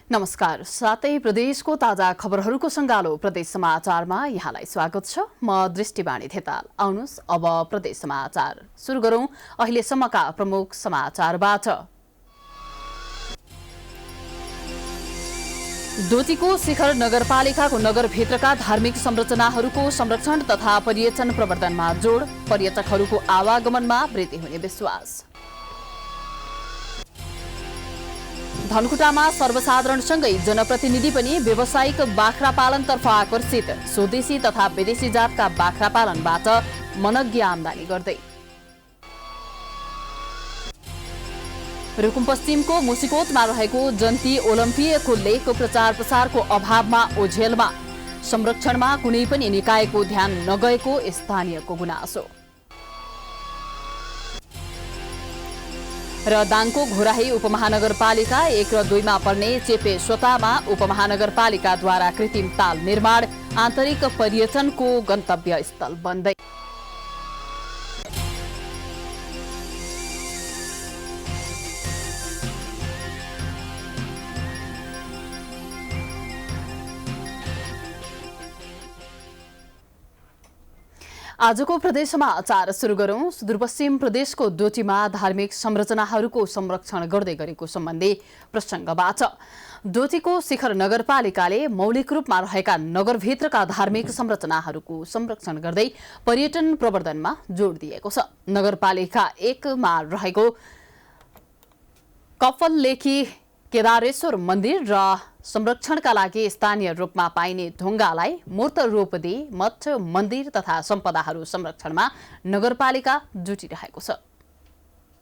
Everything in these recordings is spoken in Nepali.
नमस्कार। सातै प्रदेशको ताजा खबरहरूको सङ्गालो प्रदेश समाचारमा यहाँलाई स्वागत छ। म दृष्टिवाणी ठेताल। आउनुहोस् अब प्रदेश समाचार सुरु गरौं अहिलेसम्मका प्रमुख समाचारबाट। डोटीको शिखर नगरपालिकाको नगरभित्रका धार्मिक संरचनाहरूको संरक्षण तथा पर्यटन प्रवर्धनमा जोड, पर्यटकहरूको आवागमनमा वृद्धि हुने विश्वास। धनकुटामा सर्वसाधारणसँगै जनप्रतिनिधि पनि व्यावसायिक बाख्रा पालनतर्फ आकर्षित, स्वदेशी तथा विदेशी जातका बाख्रा पालनबाट मनज्ञ आमदानी गर्दै। रुकुम पश्चिमको मुसिकोटमा रहेको जन्ती ओलम्पियाको लेकको प्रचार प्रसारको अभावमा ओझेलमा, संरक्षणमा कुनै पनि निकायको ध्यान नगएको स्थानीयको गुनासो। र दाङको घोराही उपमहानगरपालिका 1 र 2 मा पर्ने चेपे स्वतामा उपमहानगरपालिकाद्वारा कृत्रिम ताल निर्माण, आन्तरिक पर्यटनको गन्तव्य स्थल बन्दै। आजको प्रदेश समाचार सुरु गरौं। सुदूरपश्चिम प्रदेशको डोटीमा धार्मिक संरचनाहरूको संरक्षण गर्दै गरेको सम्बन्धी प्रसङ्गबाट। डोटीको शिखर नगरपालिकाले मौलिक रूपमा रहेका नगरभित्रका धार्मिक संरचनाहरूको संरक्षण गर्दै पर्यटन प्रवर्धनमा जोड दिएको छ। नगरपालिका 1 मा रहेको कपाललेखी केदारेश्वर मन्दिर र संरक्षणका लागि स्थानीय रूपमा पाइने ढुङ्गालाई मूर्त रूप दिई मठ, मन्दिर तथा सम्पदाहरू संरक्षणमा नगरपालिका जुटिरहेको छ।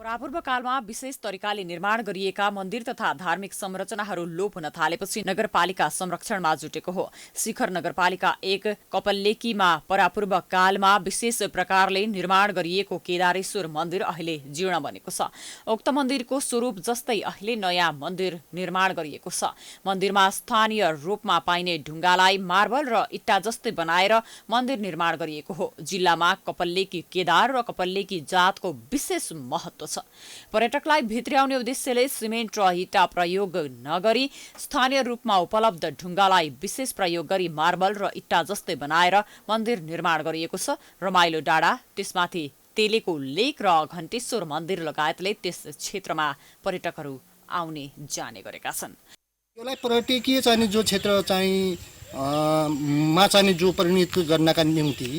परापूर्व कालमा विशेष तरिकाले निर्माण गरिएका मन्दिर तथा धार्मिक संरचनाहरू लोप हुन थालेपछि नगरपालिका संरक्षणमा जुटेको हो। शिखर नगरपालिका 1 कपाललेकीमा परापूर्व कालमा विशेष प्रकारले निर्माण गरिएको केदारेश्वर मन्दिर अहिले जीर्ण बनेको छ। उक्त मन्दिरको स्वरूप जस्तै अहिले नयाँ मन्दिर निर्माण गरिएको छ। मन्दिरमा स्थानीय रूपमा पाइने ढुङ्गालाई मार्बल र इट्टा जस्तै बनाएर मन्दिर निर्माण गरिएको हो। जिल्लामा कपाललेकी केदार र कपाललेकी जातको विशेष महत्व छ। पर्यटकलाई भित्र्याउने उद्देश्यले सिमेन्ट र इटा प्रयोग नगरी स्थानीय रूपमा उपलब्ध ढुङ्गालाई विशेष प्रयोग गरी मार्बल र इट्टा जस्तै बनाएर मन्दिर निर्माण गरिएको छ। रमाइलो डाँडा, त्यसमाथि तेलेको लेक र घण्टेश्वर मन्दिर लगायतले त्यस क्षेत्रमा पर्यटकहरू आउने जाने गरेका छन्। यसलाई पर्यटकीय चाहिने जो क्षेत्र चाहिँ मा चाहिने जो परिणत गर्नका निम्ति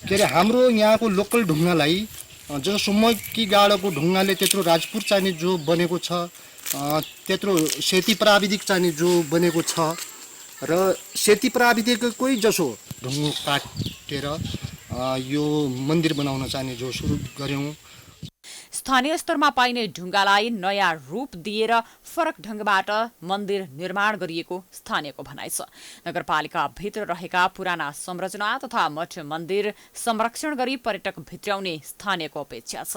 के अरे हाम्रो यहाँको लोकल ढुङ्गालाई जो सुम्मकी गाडाको ढुङ्गाले त्यत्रो राजपुर चाहिने जो बनेको छ, त्यत्रो सेती प्राविधिक चाहिने जो बनेको छ र सेती प्राविधिककै जसो ढुङ्गो काटेर यो मन्दिर बनाउन चाहिने जो सुरु गर्यौँ। स्थानीय स्तरमा पाइने ढुङ्गालाई नयाँ रूप दिएर फरक ढङ्गबाट मन्दिर निर्माण गरिएको स्थानीयको भनाइ छ। नगरपालिका भित्र रहेका पुराना संरचना तथा मठ मन्दिर संरक्षण गरी पर्यटक भित्र्याउने स्थानीयको अपेक्षा छ।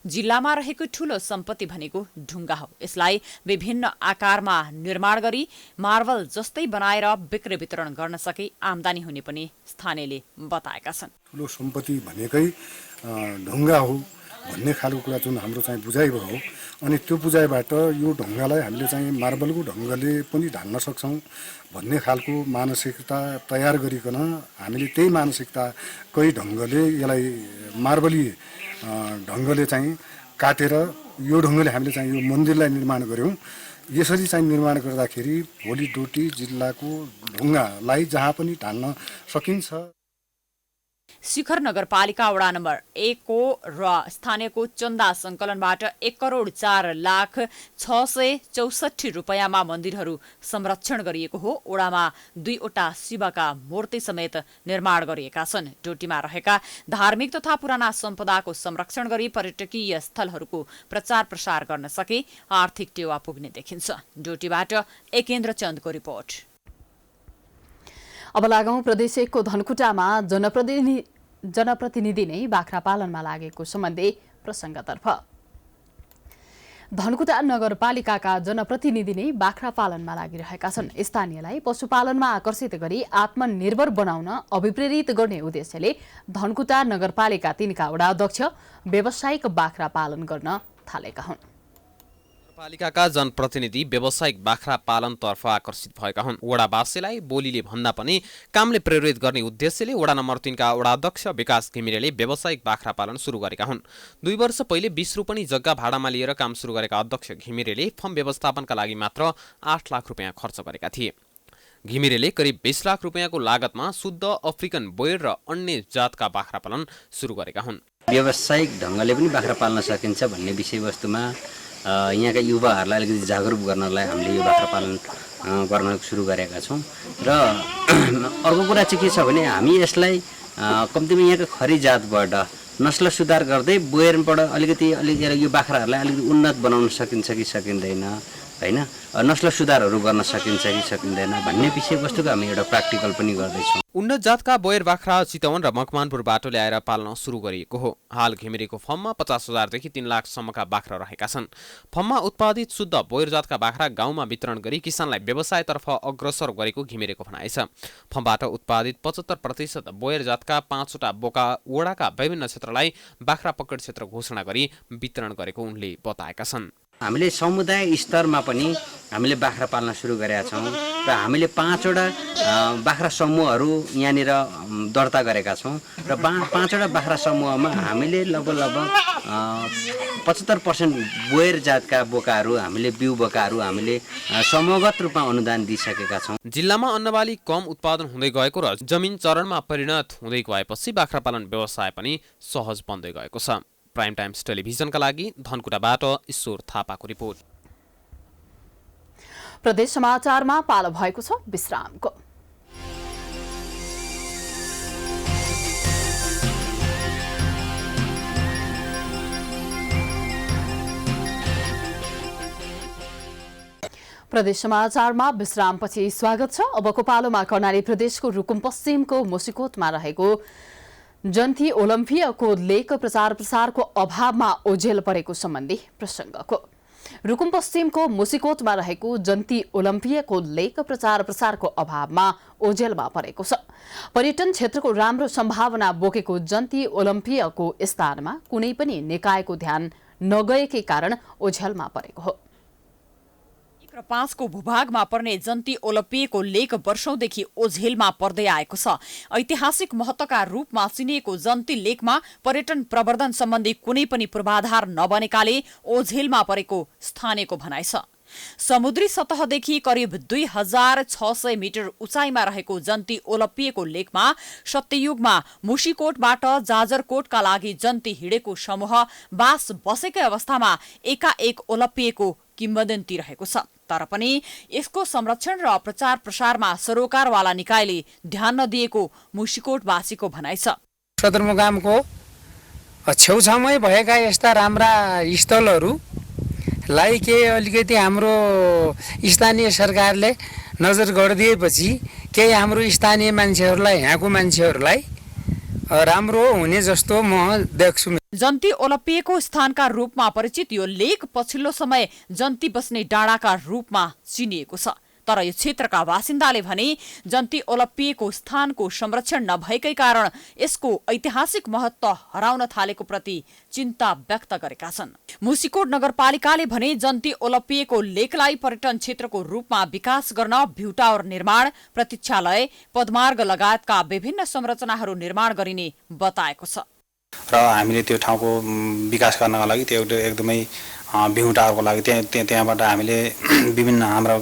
जिल्लामा रहेको ठूलो सम्पत्ति भनेको ढुङ्गा हो। यसलाई विभिन्न आकारमा निर्माण गरी मार्बल जस्तै बनाएर बिक्री वितरण गर्न सके आमदानी हुने पनि स्थानीयले बताएका छन्। ठूलो सम्पत्ति भनेकै ढुङ्गा हो भन्ने खालको कुरा जुन हाम्रो चाहिँ बुझाइ भयो, अनि त्यो बुझाइबाट यो ढुङ्गालाई हामीले चाहिँ मार्बलको ढङ्गले पनि ढाल्न सक्छौँ भन्ने खालको मानसिकता तयार गरिकन हामीले त्यही मानसिकताकै ढङ्गले यसलाई मार्बली ढङ्गले चाहिँ काटेर यो ढङ्गले हामीले चाहिँ यो मन्दिरलाई निर्माण गऱ्यौँ। यसरी चाहिँ निर्माण गर्दाखेरि भोलि डोटी जिल्लाको ढुङ्गालाई जहाँ पनि ढाल्न सकिन्छ। शिखर नगरपालिका वडा नम्बर 1 को र स्थानीयको चन्दा संकलनबाट 1,04,664 रुपैयाँमा मन्दिरहरू संरक्षण गरिएको हो। वडामा 2 वटा शिवका मूर्ति समेत निर्माण गरिएका छन्। डोटीमा रहेका धार्मिक तथा पुराना सम्पदाको संरक्षण गरी पर्यटकीय स्थलहरूको प्रचार प्रसार गर्न सके आर्थिक टेवा पुग्ने देखिन्छ। डोटीबाट एकेन्द्र चन्दको रिपोर्ट। अब लागौं प्रदेश 1 को धनकुटामा जनप्रतिनिधि नै बाख्रा पालनमा लागेको सम्बन्धी प्रसङ्गतर्फ। धनकुटा नगरपालिकाका जनप्रतिनिधि नै बाख्रा पालनमा लागिरहेका छन्। स्थानीयलाई पशुपालनमा आकर्षित गरी आत्मनिर्भर बनाउन अभिप्रेरित गर्ने उद्देश्यले धनकुटा नगरपालिका 3 का वडा अध्यक्ष व्यावसायिक बाख्रा पालन गर्न थालेका हुन्। नगरपालिकाका जनप्रतिनिधि व्यावसायिक बाख्रा पालनतर्फ आकर्षित भएका हुन्। वडावासीलाई बोलीले भन्दा पनि कामले प्रेरित गर्ने उद्देश्यले वडा नम्बर 3 का वडाध्यक्ष विकास घिमिरेले व्यावसायिक बाख्रा पालन सुरु गरेका हुन्। 2 वर्ष पहिले 20 रोपनी जग्गा भाडामा लिएर काम सुरु गरेका अध्यक्ष घिमिरेले फर्म व्यवस्थापनका लागि मात्र 8 लाख रुपियाँ खर्च गरेका थिए। घिमिरेले करिब 20 लाख रुपियाँको लागतमा शुद्ध अफ्रिकन बोयर र अन्य जातका बाख्रा पालन सुरु गरेका हुन्। व्यावसायिक ढङ्गले पनि बाख्रा पाल्न सकिन्छ भन्ने विषयवस्तुमा यहाँका युवाहरूलाई अलिकति जागरुक गर्नलाई हामीले यो बाख्रा पालन गर्न सुरु गरेका छौँ। र अर्को कुरा चाहिँ के छ भने हामी यसलाई कम्तीमा यहाँका खरी जातबाट नस्ल सुधार गर्दै बोयरबाट अलिकति यो बाख्राहरूलाई अलिकति उन्नत बनाउन सकिन्छ कि सकिँदैन, हैन, नस्ल सुधारहरू गर्न सकिन्छ कि सकिँदैन भन्ने विषयवस्तुको हामी एउटा प्र्याक्टिकल पनि गर्दैछौँ। उन्नत जातका बोयर बाख्रा चितवन र मकवानपुरबाट ल्याएर पाल्न सुरु गरिएको हो। हाल घिमिरेको फर्ममा 50,000 देखि 3 लाखसम्मका बाख्रा रहेका छन्। फर्ममा उत्पादित शुद्ध बोयर जातका बाख्रा गाउँमा वितरण गरी किसानलाई व्यवसायतर्फ अग्रसर गरेको घिमिरेको भनाइ छ। फर्मबाट उत्पादित 75% बोयर जातका 5वटा बोका वडाका विभिन्न क्षेत्रलाई बाख्रा पकड क्षेत्र घोषणा गरी वितरण गरेको उनले बताएका छन्। हामीले समुदाय स्तरमा पनि हामीले बाख्रा पाल्न सुरु गरेका छौँ र हामीले 5वटा बाख्रा समूहहरू यहाँनिर दर्ता गरेका छौँ र 5वटा बाख्रा समूहमा हामीले लगभग 75% बोयर जातका बोकाहरू हामीले बिउ बोकाहरू हामीले समूहगत रूपमा अनुदान दिइसकेका छौँ। जिल्लामा अन्नबाली कम उत्पादन हुँदै गएको र जमिन चरणमा परिणत हुँदै गएपछि बाख्रा पालन व्यवसाय पनि सहज बन्दै गएको छ। प्राइम टाइम्स टेलिभिजनका लागि धनकुटाबाट ईश्वर थापाको रिपोर्ट। प्रदेश समाचारमा पालो भएको छ विश्रामको। प्रदेश समाचारमा विश्रामपछि स्वागत छ। अबको पालोमा कर्णाली प्रदेशको रुकुम पश्चिमको मुसिकोटमा रहेको जन्ती ओलम्पियाको लेख प्रचार प्रसारको अभावमा ओझेल परेको सम्बन्धी प्रसङ्गको। रुकुम पश्चिमको मुसिकोटमा रहेको जन्ती ओलम्पियाको लेख प्रचार प्रसारको अभावमा ओझेलमा परेको छ। पर्यटन क्षेत्रको राम्रो सम्भावना बोकेको जन्ती ओलम्पियाको स्थानमा कुनै पनि निकायको ध्यान नगएकै कारण ओझेलमा परेको हो। र 5 को भूभागमा पर्ने जन्ती ओलम्पियाको लेक वर्षौंदेखि ओझेलमा पर्दै आएको छ। ऐतिहासिक महत्वका रूपमा चिनिएको जन्ती लेकमा पर्यटन प्रवर्धन सम्बन्धी कुनै पनि पूर्वाधार नबनेकाले ओझेलमा परेको स्थानीयको भनाइ छ। समुद्री सतहदेखि करिब 2600 मिटर उचाइमा रहेको जन्ती ओलम्पियाको लेकमा सत्ययुगमा मुसिकोटबाट जाजरकोटका लागि जन्ती हिँडेको समूह बास बसेकै अवस्थामा एकाएक ओलम्पियाको किम्वदन्ती रहेको छ। तर पनि यसको संरक्षण र प्रचार प्रसारमा सरोकारवाला निकायले ध्यान नदिएको मुसिकोटवासीको भनाइ छ। सदरमुकामको छेउछाउमै भएका यस्ता राम्रा स्थलहरूलाई के अलिकति हाम्रो स्थानीय सरकारले नजर गरिदिएपछि केही हाम्रो स्थानीय मान्छेहरूलाई, यहाँको मान्छेहरूलाई राम्रो हुने जस्तो म देख्छु। जन्ती ओलम्पियाको स्थानका रूपमा परिचित यो लेक पछिल्लो समय जन्ती बस्ने डाँडाका रूपमा चिनिएको छ। तर यो क्षेत्रका बासिन्दाले भने जन्ती ओलम्पियाको स्थानको संरक्षण नभएकै कारण यसको ऐतिहासिक महत्व हराउन थालेको प्रति चिन्ता व्यक्त गरेका छन्। मुसिकोट नगरपालिकाले भने जन्ती ओलम्पियाको लेकलाई पर्यटन क्षेत्रको रूपमा विकास गर्न भ्यू टावर निर्माण, प्रतीक्षालय, पदमार्ग लगायतका विभिन्न संरचनाहरू निर्माण गरिने बताएको छ। र हामीले त्यो ठाउँको विकास गर्नका लागि त्यो एकदमै भ्यू टावरको लागि त्यहाँबाट हामीले विभिन्न हाम्रा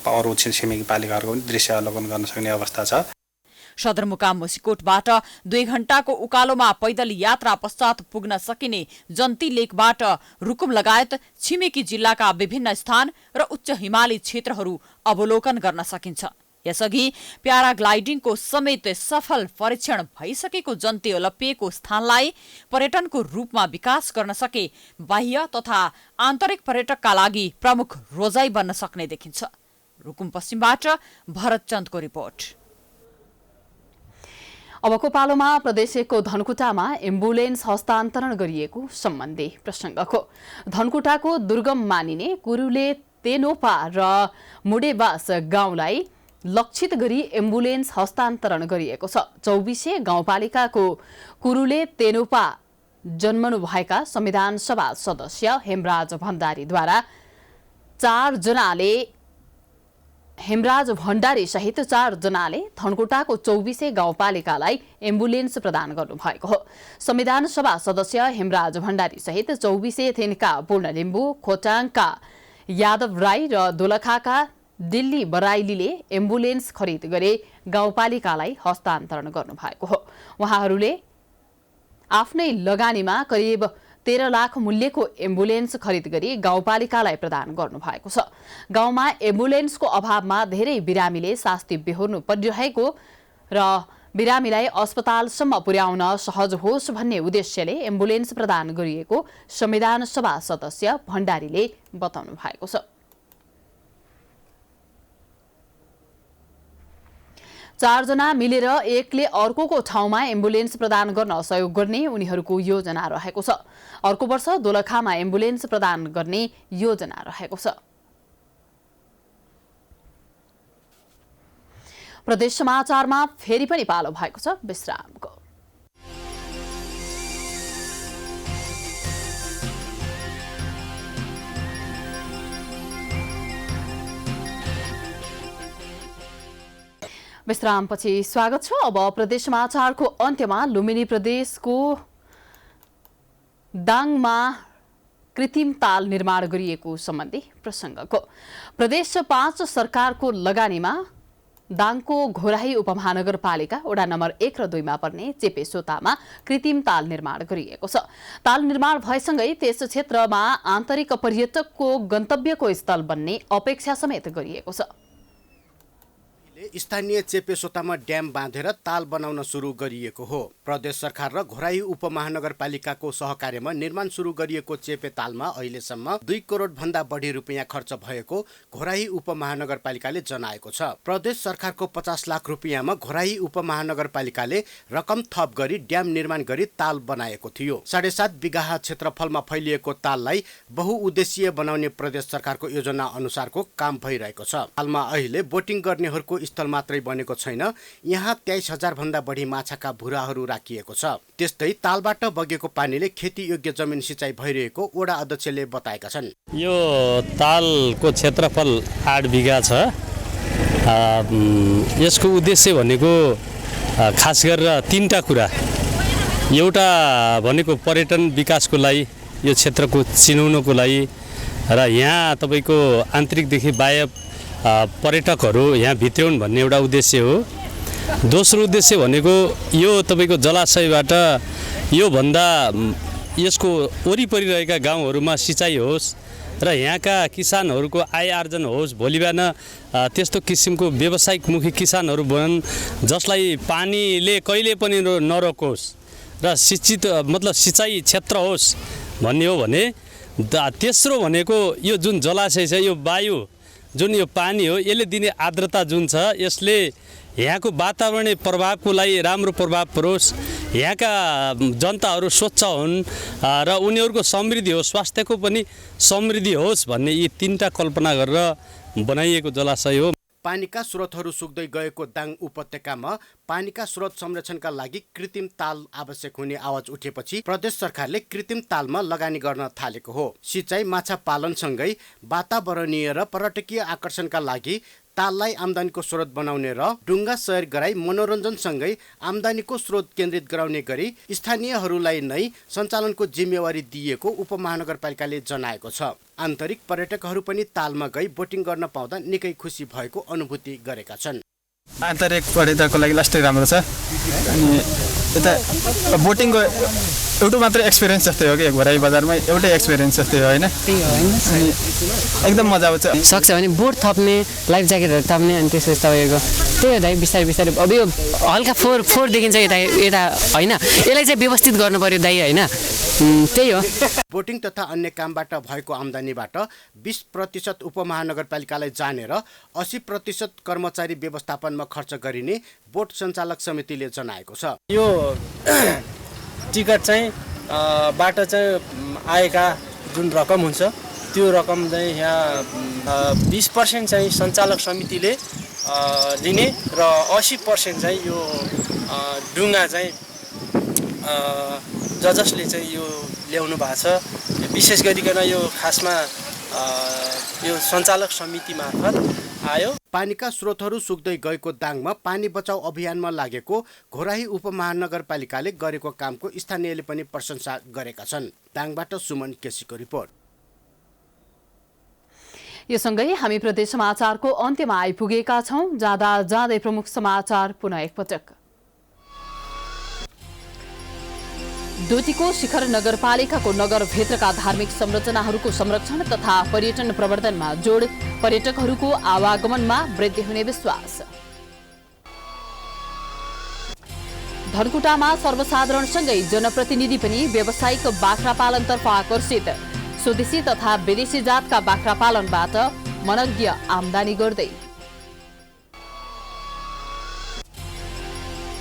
अरू छिमेकी पालिकाहरूको पनि दृश्य अवलोकन गर्न सक्ने अवस्था छ। सदरमुकाम मुसिकोटबाट 2 घण्टाको उकालोमा पैदल यात्रा पश्चात पुग्न सकिने जन्ती लेकबाट रुकुम लगायत छिमेकी जिल्लाका विभिन्न स्थान र उच्च हिमाली क्षेत्रहरू अवलोकन गर्न सकिन्छ। यसअघि प्याराग्लाइडिङको समेत सफल परीक्षण भइसकेको जन्ती ओलम्पियाको स्थानलाई पर्यटनको रूपमा विकास गर्न सके बाह्य तथा आन्तरिक पर्यटकका लागि प्रमुख रोजाइ बन्न सक्ने देखिन्छ। रुकुम पश्चिमबाट भरत चन्दको रिपोर्ट। अबको पालोमा प्रदेश 1को धनकुटामा एम्बुलेन्स हस्तान्तरण गरिएको सम्बन्धी प्रसङ्गको। धनकुटाको दुर्गम मानिने कुरुले तेनोपा र मुडेबास गाउँलाई लक्षित गरी एम्बुलेन्स हस्तान्तरण गरिएको छ। 24 गाउँपालिकाको कुरुले तेनोपा जन्मनुभएका संविधान सभा सदस्य हेमराज भण्डारीद्वारा 4 जनाले हेमराज भण्डारी सहित 4 जनाले धनकुटाको 24 गाउँपालिकालाई एम्बुलेन्स प्रदान गर्नुभएको हो। संविधान सभा सदस्य हेमराज भण्डारी सहित 24 थिनका पूर्ण लिम्बू, खोटाङका यादव राई र दोलखाका दिल्ली बराइलीले एम्बुलेन्स खरिद गरे गाउँपालिकालाई हस्तान्तरण गर्नुभएको हो। उहाँहरूले आफ्नै लगानीमा करिब 13 लाख मूल्यको एम्बुलेन्स खरिद गरी गाउँपालिकालाई प्रदान गर्नुभएको छ। गाउँमा एम्बुलेन्सको अभावमा धेरै बिरामीले शास्ति बेहोर्नु परिरहेको र बिरामीलाई अस्पतालसम्म पुर्याउन सहज होस् भन्ने उद्देश्यले एम्बुलेन्स प्रदान गरिएको संविधान सभा सदस्य भण्डारीले बताउनु भएको छ। 4 जना मिलेर एकले अर्कोको ठाउँमा एम्बुलेन्स प्रदान गर्न सहयोग गर्ने उनीहरूको योजना रहेको छ। अर्को वर्ष दोलखामा एम्बुलेन्स प्रदान गर्ने योजना रहेको छ। प्रदेश समाचारमा फेरि पनि पालो भएको छ विश्रामको। विश्रामपछि स्वागत छ। अब प्रदेश समाचारको अन्त्यमा लुम्बिनी प्रदेशको दाङमा कृत्रिम ताल निर्माण गरिएको सम्बन्धी प्रसङ्गको। प्रदेश 5 सरकारको लगानीमा दाङको घोराही उपमहानगरपालिका वडा नम्बर 1 र 2 मा पर्ने चेपेसोतामा कृत्रिम ताल निर्माण गरिएको छ। ताल निर्माण भएसँगै त्यस क्षेत्रमा आन्तरिक पर्यटकको गन्तव्यको स्थल बन्ने अपेक्षा समेत गरिएको छ। स्थानीय चेपेसोतामा ड्याम बाँधेर ताल बनाउन सुरु गरिएको हो। प्रदेश सरकार र घोराही उपमहानगरपालिकाको सहकार्यमा निर्माण सुरु गरिएको चेपे तालमा अहिलेसम्म 2 करोड भन्दा बढी रुपियाँ खर्च भएको घोराही उपमहानगरपालिकाले जनाएको छ। प्रदेश सरकारको 50 लाख रुपियाँमा घोराही उपमहानगरपालिकाले रकम थप गरी ड्याम निर्माण गरी ताल बनाएको थियो। 7.5 बिघा क्षेत्रफलमा फैलिएको ताललाई बहुउद्देश्यीय बनाउने प्रदेश सरकारको योजना अनुसारको काम भइरहेको छ। तालमा अहिले बोटिङ गर्नेहरूको स्थल मात्रै बनेको छैन, यहाँ 23,000 भन्दा बढी माछाका भुराहरू राखिएको छ। त्यस्तै तालबाट बगेको पानीले खेती योग्य जमिन सिँचाइ भइरहेको वडा अध्यक्षले बताएका छन्। यो तालको क्षेत्रफल 8 बिघा छ। यसको उद्देश्य भनेको खास गरेर 3टा कुरा। एउटा भनेको पर्यटन विकासको लागि, यो क्षेत्रको चिनाउनको लागि र यहाँ तपाईको आन्तरिकदेखि बाह्य पर्यटकहरू यहाँ भित्र्याउन् भन्ने एउटा उद्देश्य हो। दोस्रो उद्देश्य भनेको यो तपाईको जलाशयबाट यो भन्दा यसको वरिपरि रहेका गाउँहरूमा सिँचाइ होस् र यहाँका किसानहरूको आय आर्जन होस्। भोलि बिहान त्यस्तो किसिमको व्यावसायिकमुखी किसानहरू बनन् जसलाई पानीले कहिले पनि नरोकोस् र शिक्षित मतलब सिँचाइ क्षेत्र होस् भन्ने हो भने। तेस्रो भनेको यो जुन जलाशय छ, यो वायु जुन यो पानी हो, यसले दिने आर्द्रता जुन छ, यसले यहाँको वातावरणीय प्रभावको लागि राम्रो प्रभाव परोस्, यहाँका जनताहरू स्वच्छ हुन् र उनीहरूको समृद्धि होस्, स्वास्थ्यको पनि समृद्धि होस् भन्ने यी 3टा कल्पना गरेर बनाइएको जलाशय हो। पानीका स्रोतहरू सुक्दै गएको दाङ उपत्यकामा पानीका स्रोत संरक्षणका लागि कृत्रिम ताल आवश्यक हुने आवाज उठेपछि प्रदेश सरकारले कृत्रिम तालमा लगानी गर्न थालेको हो। सिँचाइ, माछा पालनसँगै वातावरणीय र पर्यटकीय आकर्षणका लागि ताललाई आम्दानीको स्रोत बनाउने र डुङ्गा सैर गराई मनोरञ्जनसँगै आम्दानीको स्रोत केन्द्रित गराउने गरी स्थानीयहरूलाई नै सञ्चालनको जिम्मेवारी दिएको उपमहानगरपालिकाले जनाएको छ। आन्तरिक पर्यटकहरू पनि तालमा गई बोटिङ गर्न पाउँदा निकै खुसी भएको अनुभूति गरेका छन्। आन्तरिक पर्यटकको लागि लास्टै राम्रो छ। अनि यता बोटिङको एउटा मात्रै एक्सपिरियन्स जस्तै हो कि घोराही बजारमा एउटै एक्सपिरियन्स जस्तै हो हैन? त्यही हो हैन? अनि एकदम मजा आउँछ। सक्छ भने बोट थप्ने, लाइफ ज्याकेटहरू थप्ने, अनि त्यसपछि तपाईँको त्यही हो दाइ बिस्तारै बिस्तारै। अब यो हल्का फोहोर देखिन्छ यता हैन, यसलाई चाहिँ व्यवस्थित गर्नु पर्यो दाइ हैन? त्यही हो। बोटिङ तथा अन्य कामबाट भएको आम्दानीबाट 20% उपमहानगरपालिकालाई जाने र 80% कर्मचारी व्यवस्थापनमा खर्च गरिने बोट सञ्चालक समितिले जनाएको छ। यो टिकट चाहिँ बाट चाहिँ आएका जुन रकम हुन्छ त्यो रकम चाहिँ यहाँ 20% चाहिँ सञ्चालक समितिले लिने र 80% चाहिँ यो डुङ्गा चाहिँ जसले चाहिँ यो ल्याउनु भएको छ। विशेष गरिकन यो खासमा यो सञ्चालक समिति मार्फत आयो। पानीका स्रोतहरू सुक्दै गएको दाङमा पानी बचाउ अभियानमा लागेको घोराही उपमहानगरपालिकाले गरेको कामको स्थानीयले पनि प्रशंसा गरेका छन्। दाङबाट सुमन केसीको रिपोर्ट। यो सँगै हामी प्रदेश समाचारको अन्त्यमा आइपुगेका छौं। जाँदा जाँदै प्रमुख समाचार पुनः एकपटक। डोटीको शिखर नगरपालिकाको नगरभित्रका धार्मिक संरचनाहरूको संरक्षण तथा पर्यटन प्रवर्धनमा जोड, पर्यटकहरूको आवागमनमा वृद्धि हुने विश्वास। धनकुटामा सर्वसाधारणसँगै जनप्रतिनिधि पनि व्यावसायिक बाख्रा पालनतर्फ आकर्षित। स्वदेशी तथा विदेशी जातका बाख्रा पालनबाट मनज्ञ आमदानी गर्दै।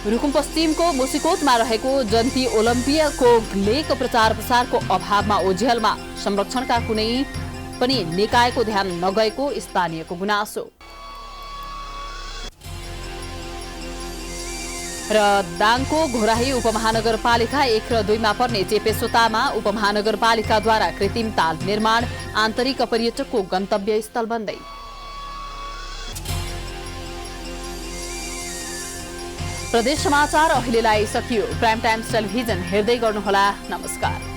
रुकुम पश्चिमको मुसिकोटमा रहेको जन्ती ओलम्पियाको लेक प्रचार प्रसारको अभावमा ओझेलमा, संरक्षणका कुनै पनि निकायको ध्यान नगएको स्थानीयको गुनासो। र दाङको घोराही उपमहानगरपालिका 1 र 2 मा पर्ने चेपेसोतामा उपमहानगरपालिकाद्वारा कृत्रिम ताल निर्माण, आन्तरिक पर्यटकको गन्तव्य स्थल बन्दै। प्रदेश समाचार अहिलेलाई सकियो। प्राइम टाइम्स टेलिभिजन हेर्दै गर्नुहोला। नमस्कार।